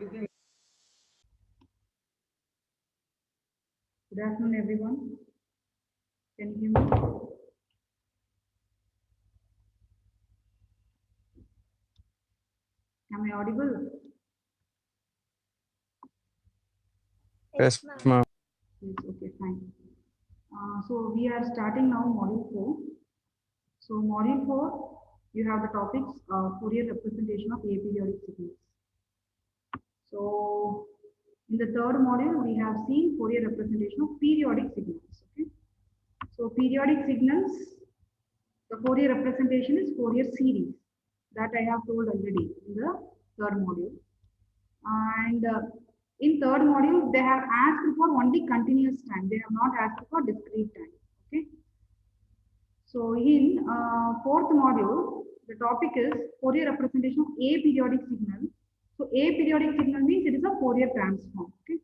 Good afternoon, everyone. Can you hear me? Am I audible? Yes, ma'am. Yes, okay, fine. So we are starting now module 4. So module 4, you have the topics Fourier representation of aperiodic signals. So in the third module, we have seen Fourier representation of periodic signals. Okay. So periodic signals, the Fourier representation is Fourier series that I have told already in the third module. And in third module, they have asked for only continuous time. They have not asked for discrete time. Okay. So in fourth module, the topic is Fourier representation of aperiodic signal. So aperiodic signal means it is a Fourier transform. Okay.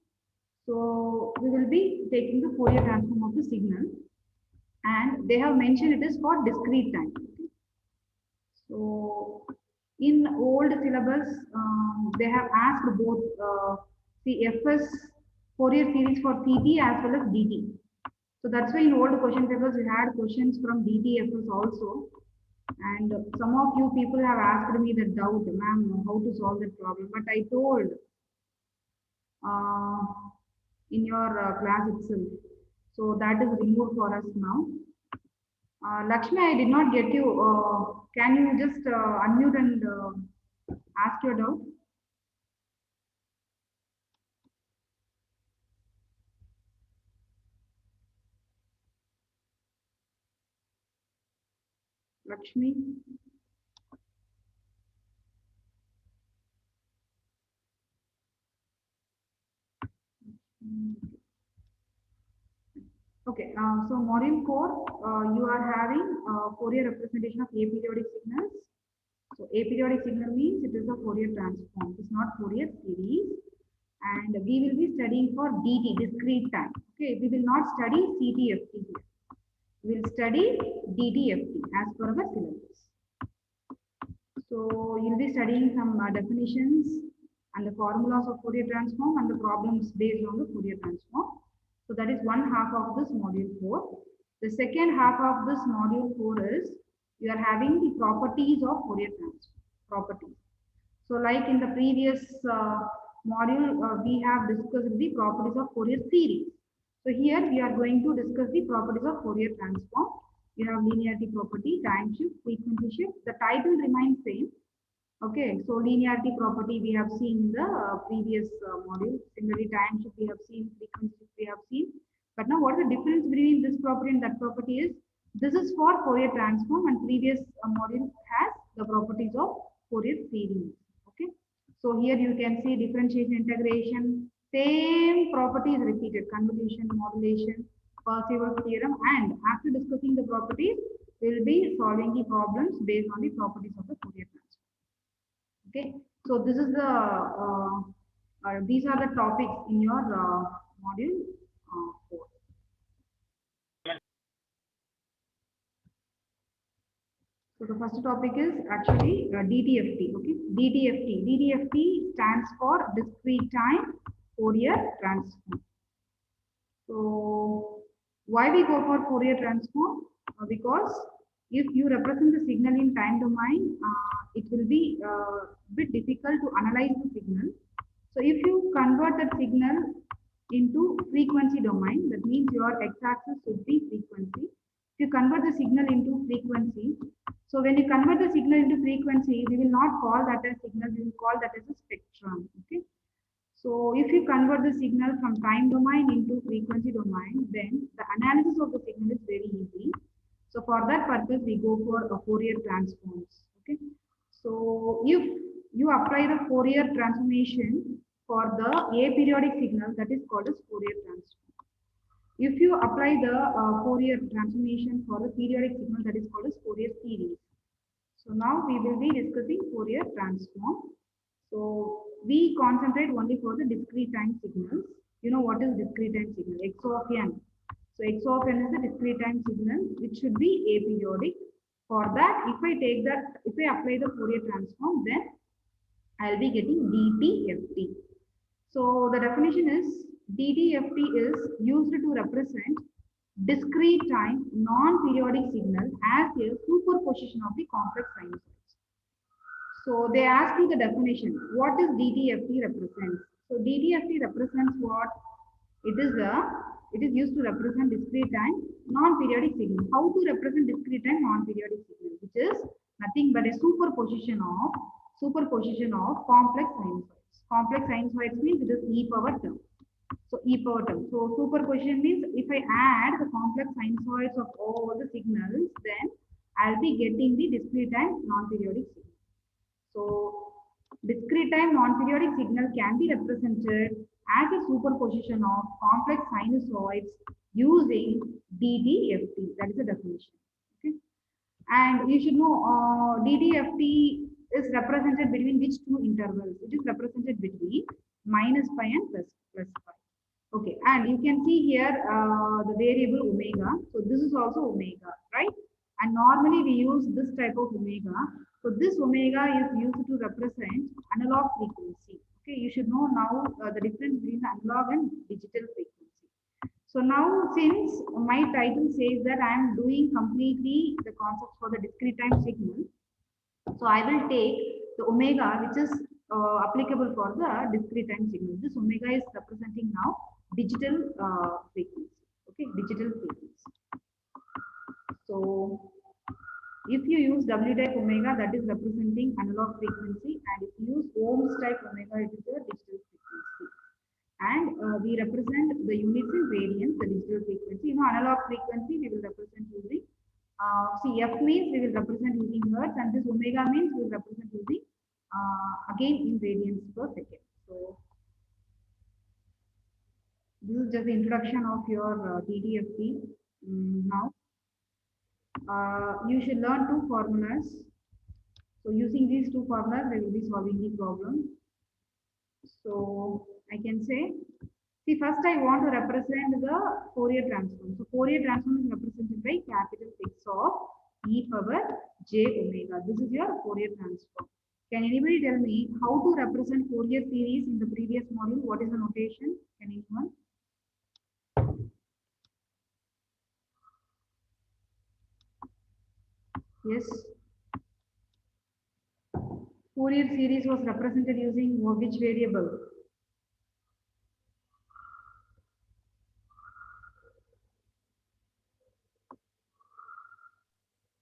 So we will be taking the Fourier transform of the signal, and they have mentioned it is for discrete time. Okay. So in old syllabus, they have asked both CFS Fourier series for CT as well as DT. So that's why in old question papers we had questions from DTFS also. And some of you people have asked me the doubt, ma'am, how to solve that problem. But I told in your class itself. So that is removed for us now. Lakshmi, I did not get you. Can you just unmute and ask your doubt? Lakshmi? Okay, so module 4, you are having Fourier representation of aperiodic signals. So aperiodic signal means it is a Fourier transform. It's not Fourier series. And we will be studying for DT, discrete time. Okay, we will not study CTFT here. We will study DTFT as per our syllabus. So you'll be studying some definitions and the formulas of Fourier transform and the problems based on the Fourier transform. So that is one half of this module 4. The second half of this module 4 is you are having the properties of Fourier transform. Properties. So like in the previous module, we have discussed the properties of Fourier series. So here we are going to discuss the properties of Fourier transform. You have linearity property, time shift, frequency shift. The title remains same. Okay, so linearity property we have seen in the previous module. Similarly, time shift we have seen, frequency shift we have seen. But now what is the difference between this property and that property is, this is for Fourier transform and previous module has the properties of Fourier series. Okay, so here you can see differentiation, integration, same property is repeated, convolution, modulation, Parseval's theorem, and after discussing the properties, we will be solving the problems based on the properties of the Fourier transform. Okay, so this is the these are the topics in your module 4. So the first topic is actually DTFT. Okay, DTFT. DTFT stands for discrete time Fourier transform. So why we go for Fourier transform? Because if you represent the signal in time domain, it will be a bit difficult to analyze the signal. So if you convert that signal into frequency domain, that means your x-axis should be frequency. If you convert the signal into frequency, so when you convert the signal into frequency, we will not call that as signal, we will call that as a spectrum. Okay. So if you convert the signal from time domain into frequency domain, then the analysis of the signal is very easy. So for that purpose, we go for a Fourier transforms. Okay. So if you apply the Fourier transformation for the aperiodic signal, that is called as Fourier transform. If you apply the Fourier transformation for the periodic signal, that is called as Fourier series. So now we will be discussing Fourier transform. So we concentrate only for the discrete time signals. You know what is discrete time signal? X of n. So X of n is the discrete time signal, which should be aperiodic. For that, if I apply the Fourier transform, then I'll be getting DTFT. So the definition is DDFT is used to represent discrete time non-periodic signal as a superposition of the complex sinusoids. So they ask you the definition. What is DDFT represents? So DDFT represents what? It is used to represent discrete time non-periodic signal. How to represent discrete time non-periodic signal? Which is nothing but a superposition of complex sinusoids. Complex sinusoids means it is e power term. So e power term. So superposition means if I add the complex sinusoids of all the signals, then I'll be getting the discrete time non-periodic signal. So discrete time non-periodic signal can be represented as a superposition of complex sinusoids using DDFT. That is the definition. Okay. And you should know DDFT is represented between which two intervals? It is represented between minus pi and plus pi. Okay, and you can see here the variable omega. So this is also omega, right? And normally we use this type of omega. So this omega is used to represent analog frequency. Okay, you should know now the difference between analog and digital frequency. So now since my title says that I am doing completely the concepts for the discrete time signal, so I will take the omega which is applicable for the discrete time signal. This omega is representing now digital frequency. Okay, digital frequency. So if you use W type omega, that is representing analog frequency, and if you use ohms type omega, it is a digital frequency. And we represent the units in radians, the digital frequency. You know, analog frequency we will represent using F means we will represent using hertz, and this omega means we will represent using again in radians per second. So this is just the introduction of your DDFT. Now you should learn two formulas. So using these two formulas, we will be solving the problem. So I can say, see, first I want to represent the Fourier transform. So Fourier transform is represented by capital X of e power j omega. This is your Fourier transform. Can anybody tell me how to represent Fourier series in the previous module? What is the notation? Can anyone? Yes. Fourier series was represented using which variable?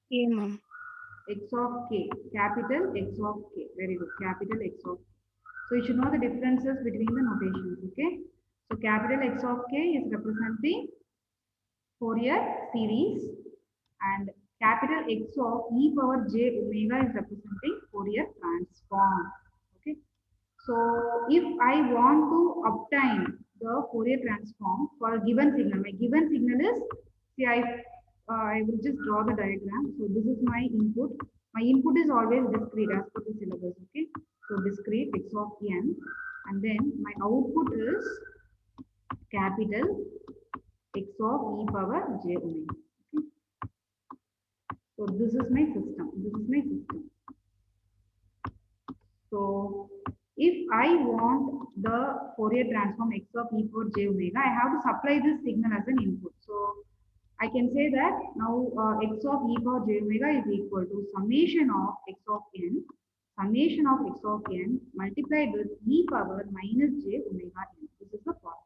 K, ma'am. X of k, capital X of k. Very good, capital X of k. So you should know the differences between the notations, okay? So capital X of k is representing Fourier series, and capital X of e power j omega is representing Fourier transform, okay? So if I want to obtain the Fourier transform for a given signal, my given signal is, see, I will just draw the diagram. So this is my input. My input is always discrete as per the syllabus, okay? So discrete X of n, and then my output is capital X of e power j omega. Okay? So this is my system. This is my system. So if I want the Fourier transform X of e power j omega, I have to supply this signal as an input. So I can say that now X of e power j omega is equal to summation of X of n, summation of X of n multiplied with e power minus j omega n. This is the formula.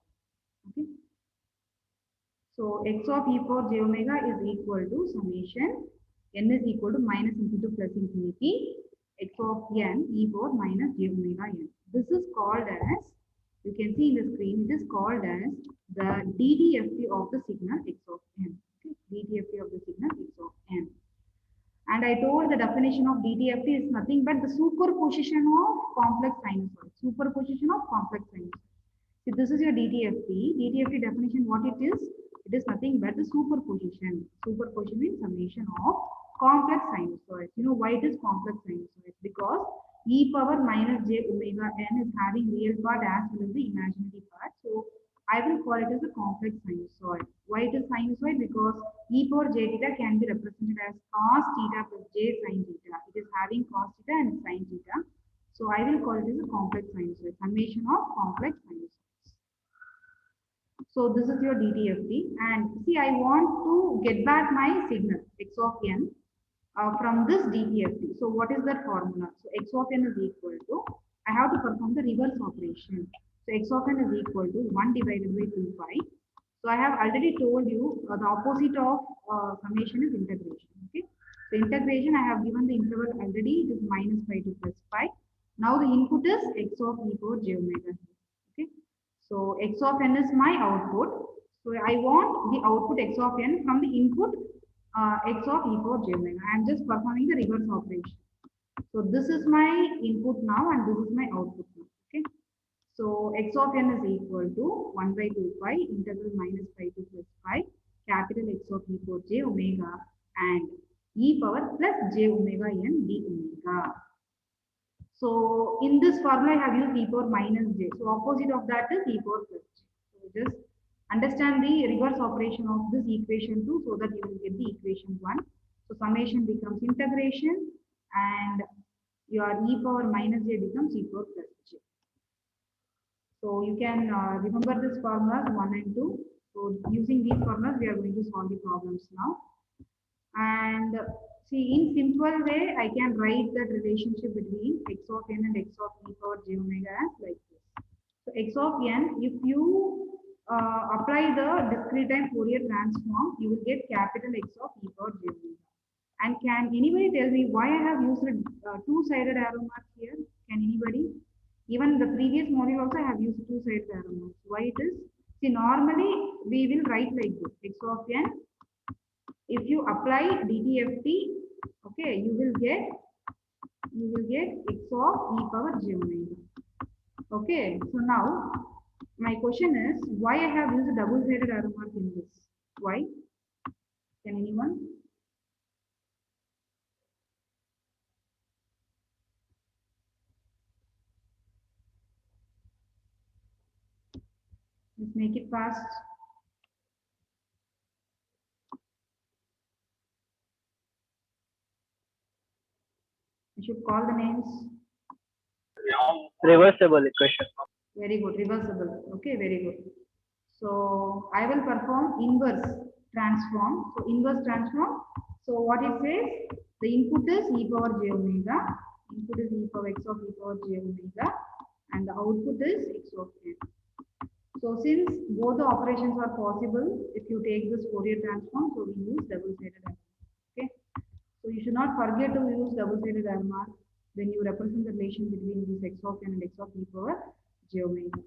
Okay. So X of e power j omega is equal to summation n is equal to minus infinity to plus infinity X of n e power minus j omega n. This is called as, you can see in the screen, it is called as the DDFT of the signal X of n. Okay? DDFT of the signal X of n. And I told the definition of DDFT is nothing but the superposition of complex sinusoids. Superposition of complex sinusoids. So this is your DDFT. DDFT definition, what it is? It is nothing but the superposition. Superposition means summation of complex sinusoids. You know why it is complex sinusoids? Because e power minus j omega n is having real part as well as the imaginary part. So I will call it as a complex sinusoid. Why it is sinusoid? Because e power j theta can be represented as cos theta plus j sin theta. It is having cos theta and sin theta. So I will call it as a complex sinusoid. Summation of complex sinusoid. So this is your DTFT, and see, I want to get back my signal x of n from this DTFT. So what is that formula? So x of n is equal to, I have to perform the reverse operation. So x of n is equal to 1 divided by 2 pi. So I have already told you the opposite of summation is integration. Okay. So integration, I have given the interval already, it is minus pi to plus pi. Now the input is x of e power j omega. Okay. So x of n is my output. So I want the output x of n from the input x of e power j omega. I am just performing the reverse operation. So this is my input now and this is my output now. Okay. So x of n is equal to 1 by 2 pi integral minus pi to plus pi capital X of e power j omega and e power plus j omega n d omega. So in this formula, I have used e power minus j. So opposite of that is e power plus j. So just understand the reverse operation of this equation 2 so that you will get the equation 1. So summation becomes integration and your e power minus j becomes e power plus j. So you can remember this formulas 1 and 2. So using these formulas, we are going to solve the problems now. And see, in simple way, I can write that relationship between x of n and x of e power j omega as like this. So x of n, if you apply the discrete time Fourier transform, you will get capital X of e power j omega. And can anybody tell me why I have used a two-sided arrow mark here? Can anybody? Even the previous module also I have used two-sided arrow marks. Why it is? See, normally we will write like this: x of n. If you apply DTFT, okay, you will get x of e power j omega. Okay, so now my question is why I have used a double-sided arrow mark in this? Why? Can anyone? Let's make it fast. I should call the names. Reversible equation. Very good, reversible. Okay, very good. So I will perform inverse transform. So inverse transform. So what it says, the input is e power j omega. Input is e power x of e power j omega, and the output is x of n. So since both the operations are possible, if you take this Fourier transform, so we use double-sided arrow. Okay. So you should not forget to use double-sided arrow mark when you represent the relation between this x of n and x of e power j omega.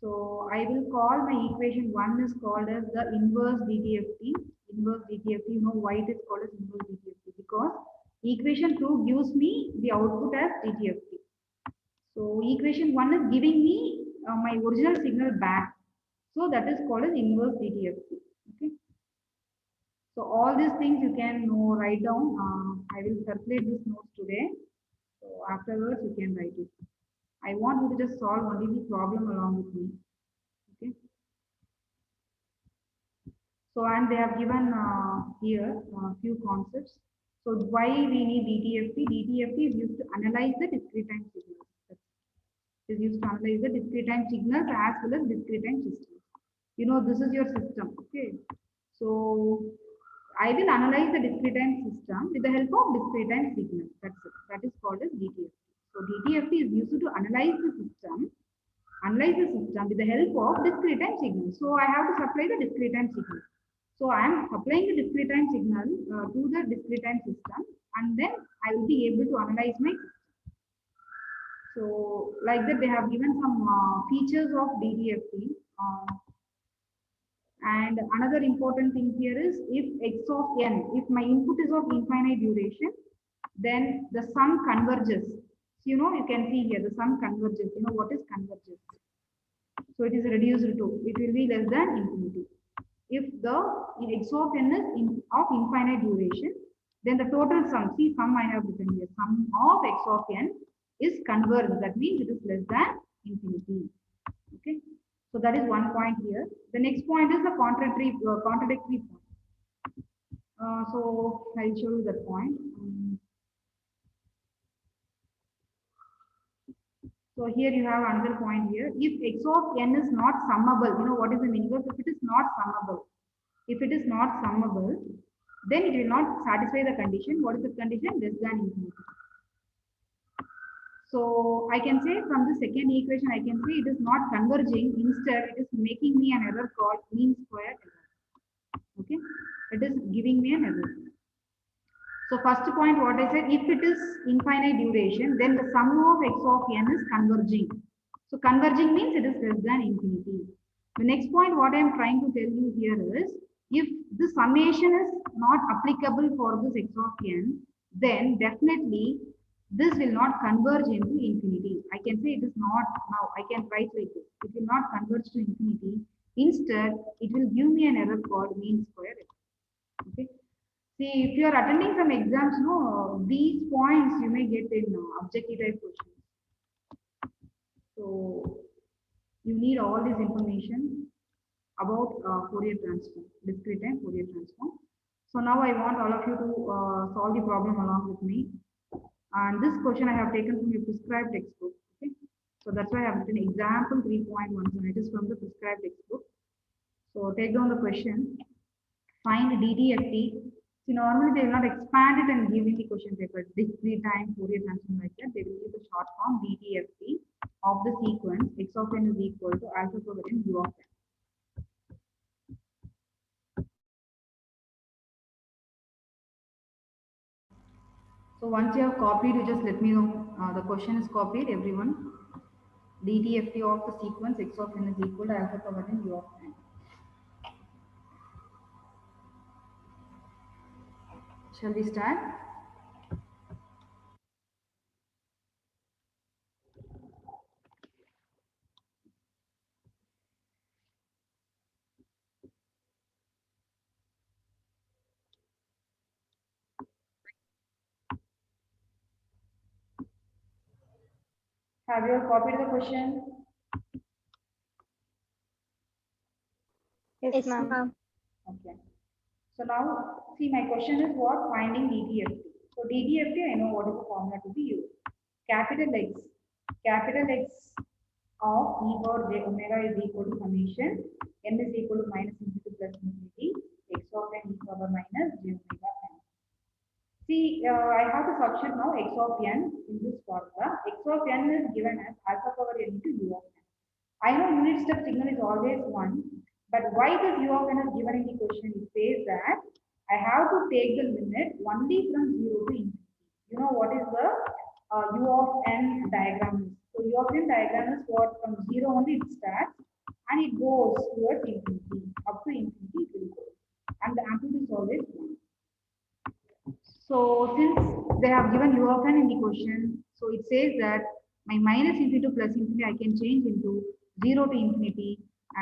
So I will call my equation 1 is called as the inverse DTFT. Inverse DTFT, you know why it is called as inverse DTFT? Because equation 2 gives me the output as DTFT. So equation 1 is giving me my original signal back. So that is called as inverse DTFT. Okay. So all these things you can know, write down. I will circulate this notes today. So afterwards you can write it. I want you to just solve only the problem along with me. Okay. So and they have given here a few concepts. So why we need DTFT? DTFT is used to analyze the discrete time signals. Is used to analyze the discrete time signals as well as discrete time systems. You know, this is your system. Okay. So I will analyze the discrete time system with the help of discrete time signal. That's it. That is called as DTFT. So DTFT is used to analyze the system with the help of discrete time signal. So I have to supply the discrete time signal. So I am applying the discrete time signal to the discrete time system, and then I will be able to analyze my system. So like that, they have given some features of DTFT. And another important thing here is if x of n, if my input is of infinite duration, then the sum converges. So, you know, you can see here the sum converges. You know what is converges? So it is reduced to, it will be less than infinity. If the x of n is of infinite duration, then the total sum, see sum I have written here, sum of x of n is converged. That means it is less than infinity. Okay. So that is one point here. The next point is the contradictory point. So I'll show you that point. So here you have another point here. If x of n is not summable, you know what is the meaning of if it is not summable? If it is not summable, then it will not satisfy the condition. What is the condition? Less than infinity. So I can say from the second equation, I can say it is not converging. Instead, it is making me an error called mean square error. Okay, it is giving me an error. So first point, what I said, if it is infinite duration, then the sum of x of n is converging. So converging means it is less than infinity. The next point, what I am trying to tell you here is, if the summation is not applicable for this x of n, then definitely this will not converge into infinity. I can say it is not, now I can write like this. It will not converge to infinity. Instead, it will give me an error called mean square error. Okay. See, if you are attending some exams, no, these points you may get in objective type questions. So you need all this information about Fourier transform, discrete and Fourier transform. So now I want all of you to solve the problem along with me. And this question I have taken from your prescribed textbook. Okay, so that's why I have written example 3.1. So it is from the prescribed textbook. So take down the question. Find DDFT. See, normally they will not expand it and give in the question paper. Discrete time, Fourier transform like that. They will give the short form DDFT of the sequence x of n is equal to alpha power n u of n. So once you have copied, you just let me know. The question is copied, everyone. DDFT of the sequence x of n is equal to alpha power n u of n. Shall we start? Have you copied the question? Yes, ma'am. Okay. So now, see, my question is what? Finding DDFT. So DDFT, I know what is the formula to be used. Capital X of e power j omega is equal to summation n is equal to minus infinity plus infinity x of n e power minus j omega n. See, I have to substitute now x of n in this formula. X of n is given as alpha power n into u of n. I know unit step signal is always 1, but why this u of n is given in the question? It says that I have to take the limit only from 0 to infinity. You know what is the u of n diagram is? So u of n diagram is what from 0 only it starts and it goes towards infinity. Up to infinity it will go. And the amplitude is always 1. So since they have given u of n in the question, so it says that my minus infinity to plus infinity I can change into 0 to infinity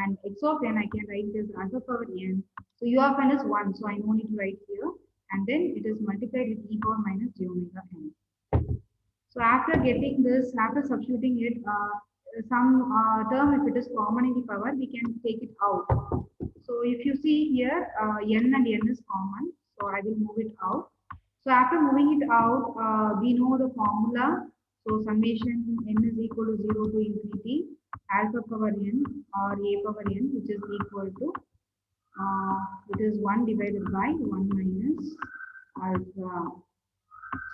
and x of n I can write this alpha power n. So u of n is 1, so I no need to write here and then it is multiplied with e power minus j omega n. So after getting this, after substituting it, some term if it is common in the power, we can take it out. So if you see here, n and n is common, so I will move it out. So after moving it out, we know the formula. So summation n is equal to 0 to infinity alpha power n or a power n, which is equal to it is 1 divided by 1 minus alpha.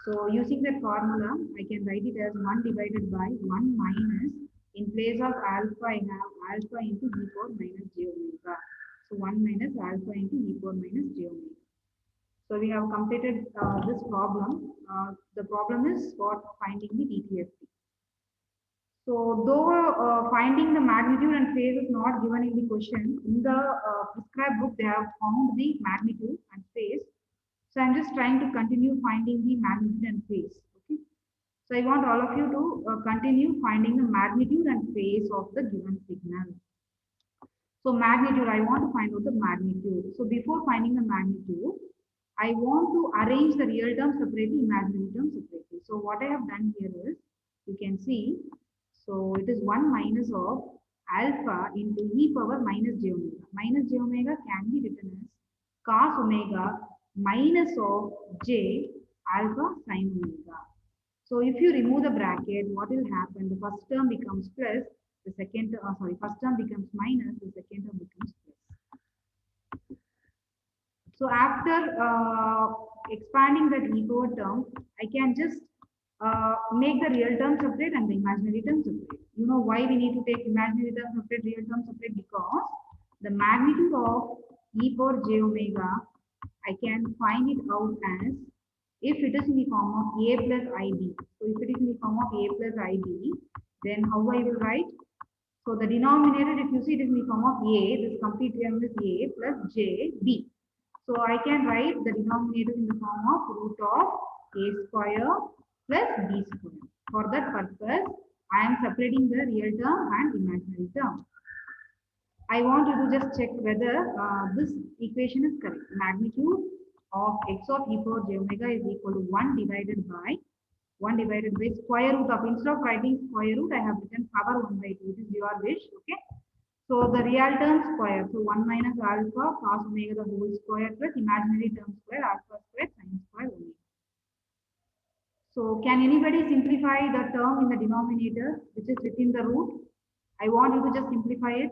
So using that formula, I can write it as 1 divided by 1 minus, in place of alpha, I have alpha into e power minus j omega. So 1 minus alpha into e power minus j omega. So we have completed this problem. The problem is for finding the DTFT. So though finding the magnitude and phase is not given in the question, in the prescribed book they have found the magnitude and phase. So I'm just trying to continue finding the magnitude and phase. Okay. So I want all of you to continue finding the magnitude and phase of the given signal. So magnitude, I want to find out the magnitude. So before finding the magnitude, I want to arrange the real term separately, imaginary term separately. So what I have done here is, you can see, so it is 1 minus of alpha into e power minus j omega. Minus j omega can be written as cos omega minus of j alpha sin omega. So if you remove the bracket, what will happen? The first term becomes plus, the second, first term becomes minus, the second term becomes plus. So after expanding that e power term, I can just make the real term separate and the imaginary term separate. You know why we need to take imaginary term separate, real term separate? Because the magnitude of e power j omega, I can find it out as if it is in the form of a plus ib. So if it is in the form of a plus ib, then how I will write? So the denominator, if you see it is in the form of a, this complete term is a plus j b. So I can write the denominator in the form of root of a square plus b square. For that purpose, I am separating the real term and imaginary term. I want you to just check whether this equation is correct. Magnitude of x of e power j omega is equal to 1 divided by square root of, instead of writing square root, I have written power 1 by 2. It is your wish, okay? So the real term square, so 1 minus alpha cos omega the whole square plus imaginary term square alpha square sin square omega. So can anybody simplify the term in the denominator which is within the root? I want you to just simplify it.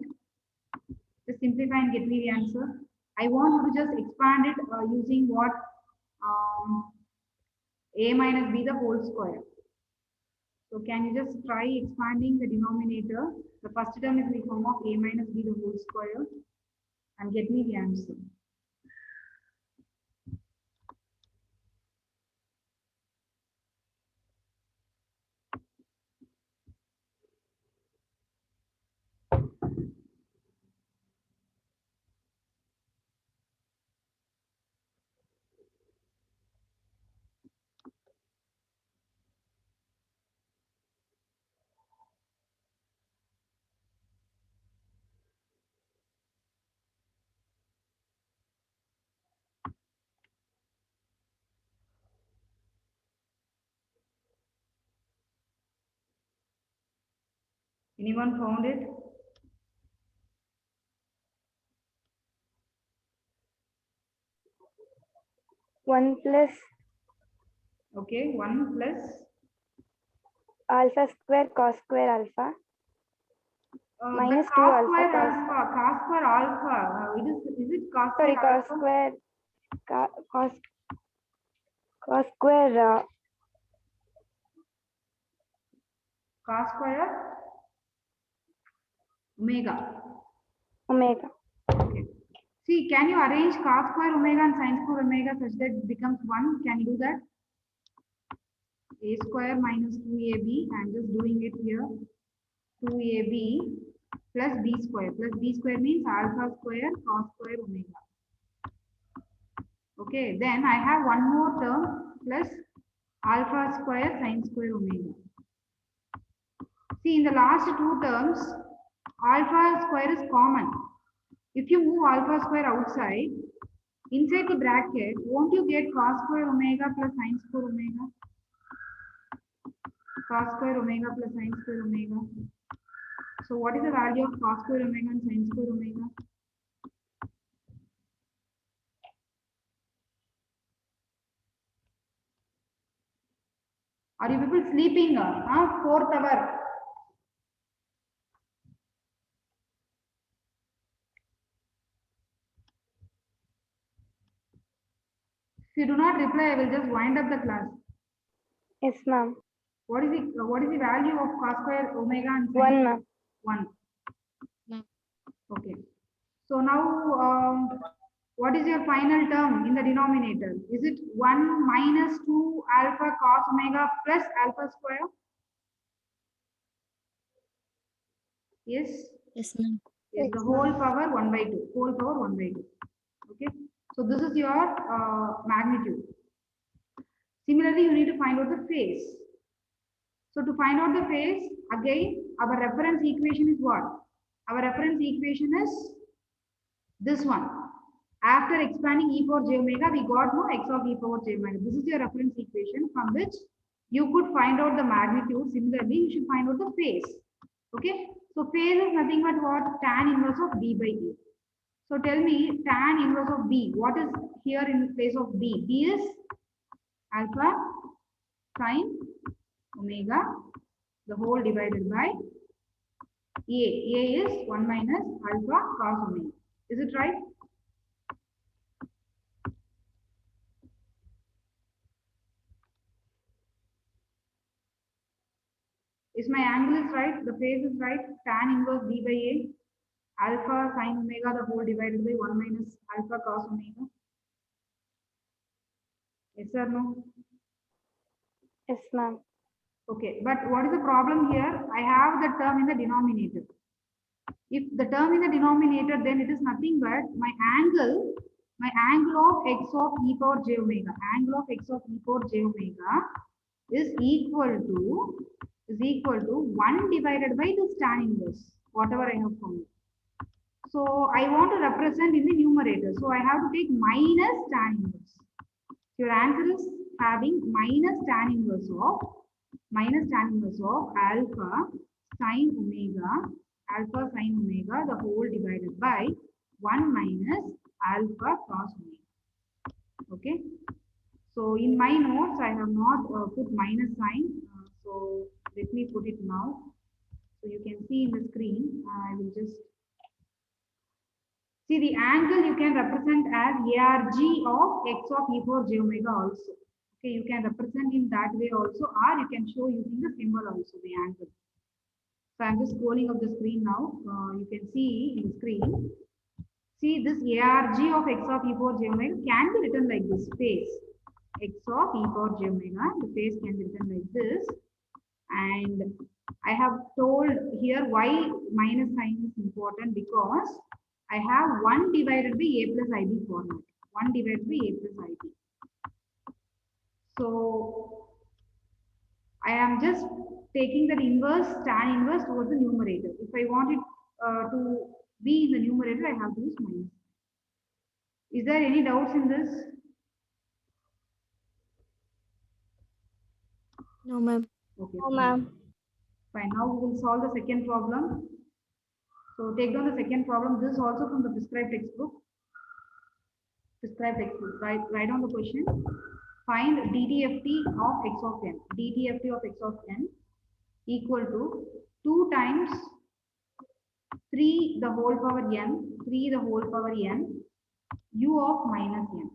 Just simplify and get me the answer. I want you to just expand it using what? A minus b the whole square. So can you just try expanding the denominator? The first term is in the form of a minus b the whole square and get me the answer. Anyone found it? One plus Okay, 1 plus alpha square cos square alpha minus the 2 cos alpha square cos. alpha, cos square alpha. Is it cos Sorry, square cos alpha? square cos square Cos square omega. omega. Okay. See, can you arrange cos square omega and sin square omega such that it becomes 1? Can you do that? A square minus 2ab. I'm just doing it here. 2ab plus b square. Plus b square means alpha square cos square omega. Okay. Then I have one more term plus alpha square sin square omega. See, in the last two terms, alpha square is common. If you move alpha square outside, inside the bracket, won't you get cos square omega plus sin square omega? Cos square omega plus sin square omega. So what is the value of cos square omega and sin square omega? Are you people sleeping? Fourth hour. If you do not reply, I will just wind up the class. Yes, ma'am. What is the value of cos square omega and sin? 1, ma'am. 1. Okay. So now, what is your final term in the denominator? Is it 1 minus 2 alpha cos omega plus alpha square? Yes. Yes, ma'am. Yes, the whole power 1 by 2. Whole power 1 by 2. Okay. So this is your magnitude. Similarly, you need to find out the phase. So to find out the phase, again, our reference equation is what? Our reference equation is this one. After expanding e power j omega, we got no x of e power j omega. This is your reference equation from which you could find out the magnitude. Similarly, you should find out the phase. Okay. So phase is nothing but what? Tan inverse of b by a. So tell me tan inverse of b. What is here in place of b? B is alpha sine omega, the whole divided by A. A is 1 minus alpha cos omega. Is it right? Is my angle is right? The phase is right? Tan inverse B by A, alpha sin omega, the whole divided by 1 minus alpha cos omega. Yes or no? Yes, ma'am. Okay, but what is the problem here? I have the term in the denominator. If the term in the denominator, then it is nothing but my angle of x of e power j omega, angle of x of e power j omega is equal to 1 divided by this tan inverse, whatever I have found. So I want to represent in the numerator. So I have to take minus tan inverse. Your answer is having minus tan inverse of alpha sin omega, the whole divided by 1 minus alpha cos omega. Okay. So in my notes, I have not put minus sign. So let me put it now. So you can see in the screen. I will just see the angle you can represent as arg of x of e power j omega also. Okay, you can represent in that way also, or you can show using the symbol also, the angle. So I'm just scrolling up the screen now. You can see in the screen. See this arg of x of e power j omega can be written like this, phase. X of e power j omega, the phase can be written like this. And I have told here why minus sign is important, because I have 1 divided by a plus ib format. 1 divided by a plus ib. So I am just taking the inverse, tan inverse towards the numerator. If I want it to be in the numerator, I have to use minus. Is there any doubts in this? No, ma'am. Okay. No, ma'am. Fine. Now we will solve the second problem. So take down the second problem. This is also from the prescribed textbook. Write down the question. Find DTFT of x of n. DTFT of x of n equal to 2 times 3 the whole power n, u of minus n.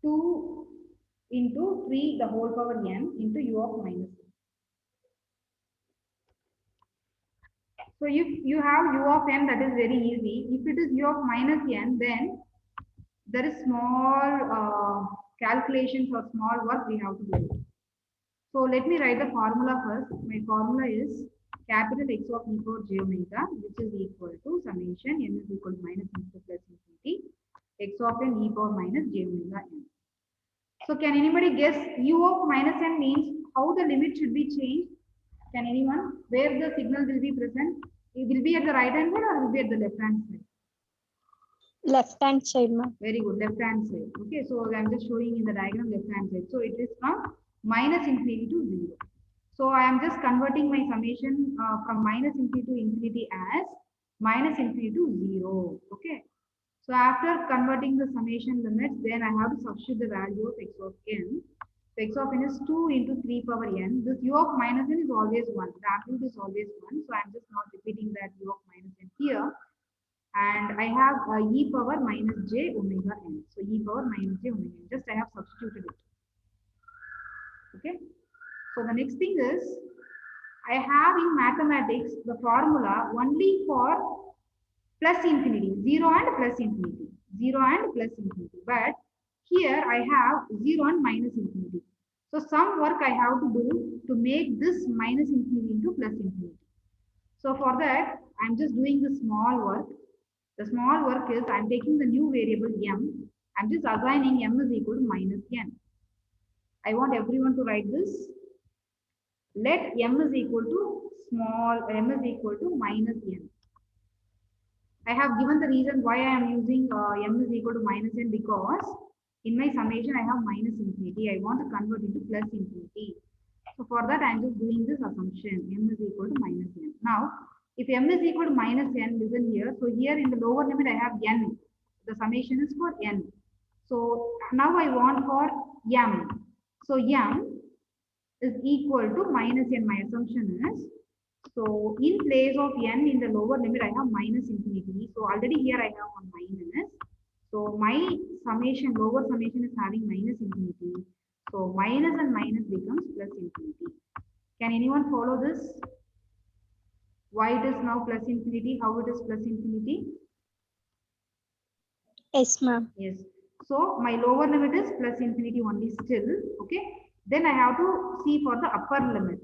2 into 3 the whole power n into u of minus n. So if you have u of n, that is very easy. If it is u of minus n, then there is small calculations or small work we have to do. So let me write the formula first. My formula is capital X of e power j omega, which is equal to summation n is equal to minus infinity plus infinity x of n e power minus j omega n. So can anybody guess u of minus n means how the limit should be changed? Can anyone? Where the signal will be present? It will be at the right hand side or will be at the left hand side? Left hand side, ma'am. Very good, left hand side. Okay, so I'm just showing in the diagram left hand side. So it is from minus infinity to 0. So I am just converting my summation from minus infinity to infinity as minus infinity to 0. Okay. So after converting the summation limits, then I have to substitute the value of x of n. So x of n is 2 into 3 power n. This u of minus n is always 1. The absolute is always 1. So I'm just not repeating that u of minus n here. And I have e power minus j omega n. So e power minus j omega n. Just I have substituted it. Okay. So the next thing is, I have in mathematics the formula only for plus infinity, 0 and plus infinity, 0 and plus infinity. But here I have 0 and minus infinity. So some work I have to do to make this minus infinity into plus infinity. So for that, I'm just doing the small work. The small work is I'm taking the new variable m. I'm just assigning m is equal to minus n. I want everyone to write this. Let m is equal to minus n. I have given the reason why I am using m is equal to minus n, because in my summation I have minus infinity. I want to convert into plus infinity. So for that I am just doing this assumption, m is equal to minus n. Now, if m is equal to minus n, listen here. So here in the lower limit I have n. The summation is for n. So now I want for m. So m is equal to minus n. My assumption is, so in place of n in the lower limit, I have minus infinity. So already here I have one minus. So my summation, lower summation is having minus infinity. So minus and minus becomes plus infinity. Can anyone follow this? Why it is now plus infinity? How it is plus infinity? Yes, ma'am. Yes. So my lower limit is plus infinity only still. Okay. Then I have to see for the upper limit.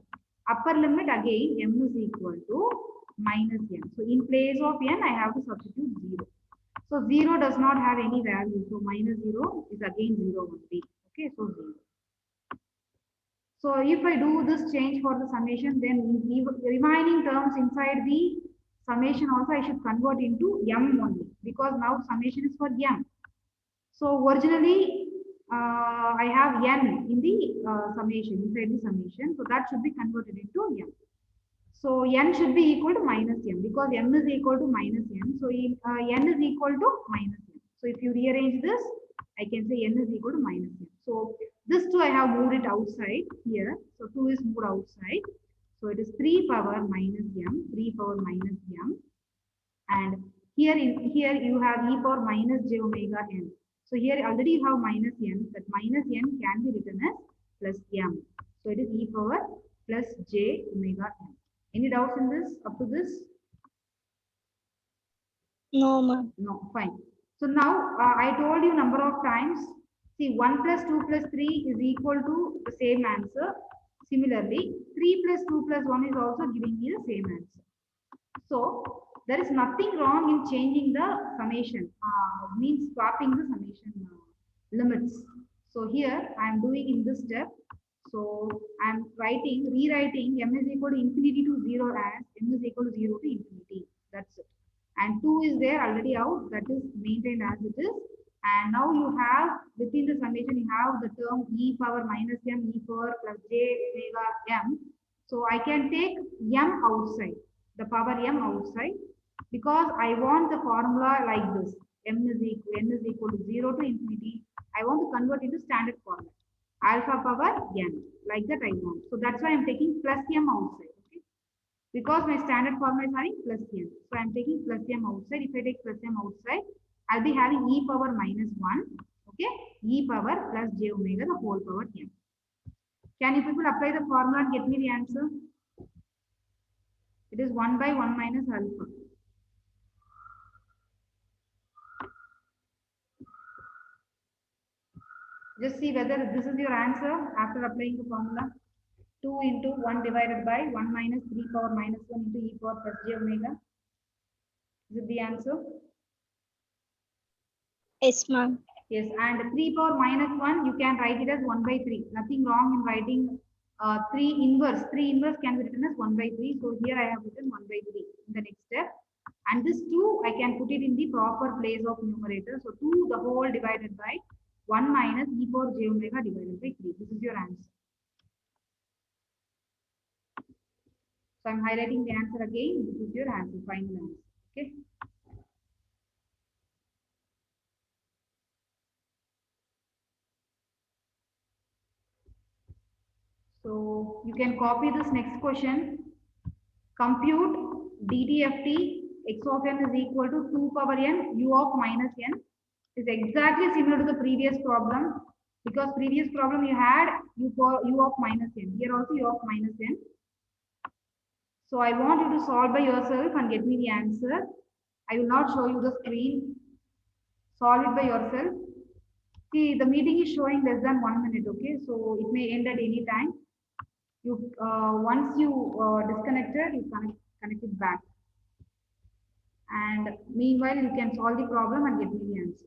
Upper limit again m is equal to minus n. So in place of n I have to substitute 0. So 0 does not have any value. So minus 0 is again 0 only. Okay. So 0. So if I do this change for the summation, then the remaining terms inside the summation also I should convert into m only, because now summation is for m. So originally I have n in the summation, inside the summation. So that should be converted into m. So n should be equal to minus m, because m is equal to minus n. So n is equal to minus m. So if you rearrange this, I can say n is equal to minus m. So this 2 I have moved it outside here. So 2 is moved outside. So it is 3 power minus m, 3 power minus m. And here you have e power minus j omega n. So here already you have minus n. That minus n can be written as plus m. So it is e power plus j omega n. Any doubts in this up to this? No, ma'am. No, fine. So now I told you number of times. See, 1 plus 2 plus 3 is equal to the same answer. Similarly, 3 plus 2 plus 1 is also giving me the same answer. So there is nothing wrong in changing the summation, means swapping the summation limits. So here I am doing in this step. So I am rewriting m is equal to infinity to 0 as m is equal to 0 to infinity. That's it. And 2 is there already out, that is maintained as it is. And now you have within the summation, you have the term e power minus m, e power plus j omega m. So I can take m outside, the power m outside, because I want the formula like this. n is equal to 0 to infinity. I want to convert into standard format. Alpha power n, like that I want. So that's why I'm taking plus m outside. Okay? Because my standard formula is having plus m. So I'm taking plus m outside. If I take plus m outside, I'll be having e power minus 1. Okay? E power plus j omega the whole power m. Can you people apply the formula and get me the answer? It is 1 by 1 minus alpha. Just see whether this is your answer after applying the formula. 2 into 1 divided by 1 minus 3 power minus 1 into e power plus j omega. Is it the answer? Yes, ma'am. Yes, and 3 power minus 1, you can write it as 1 by 3. Nothing wrong in writing 3 inverse. 3 inverse can be written as 1 by 3. So here I have written 1 by 3 in the next step. And this 2, I can put it in the proper place of numerator. So 2 the whole divided by 1 minus e power j omega divided by 3. This is your answer. So I'm highlighting the answer again. This is your answer, final answer. Okay. So you can copy this next question. Compute DTFT x of n is equal to 2 power n u of minus n. Is exactly similar to the previous problem, because previous problem you had u of minus n. Here also u of minus n. So I want you to solve by yourself and get me the answer. I will not show you the screen. Solve it by yourself. See, the meeting is showing less than 1 minute, okay? So it may end at any time. You once you disconnected, you connect it back. And meanwhile, you can solve the problem and get me the answer.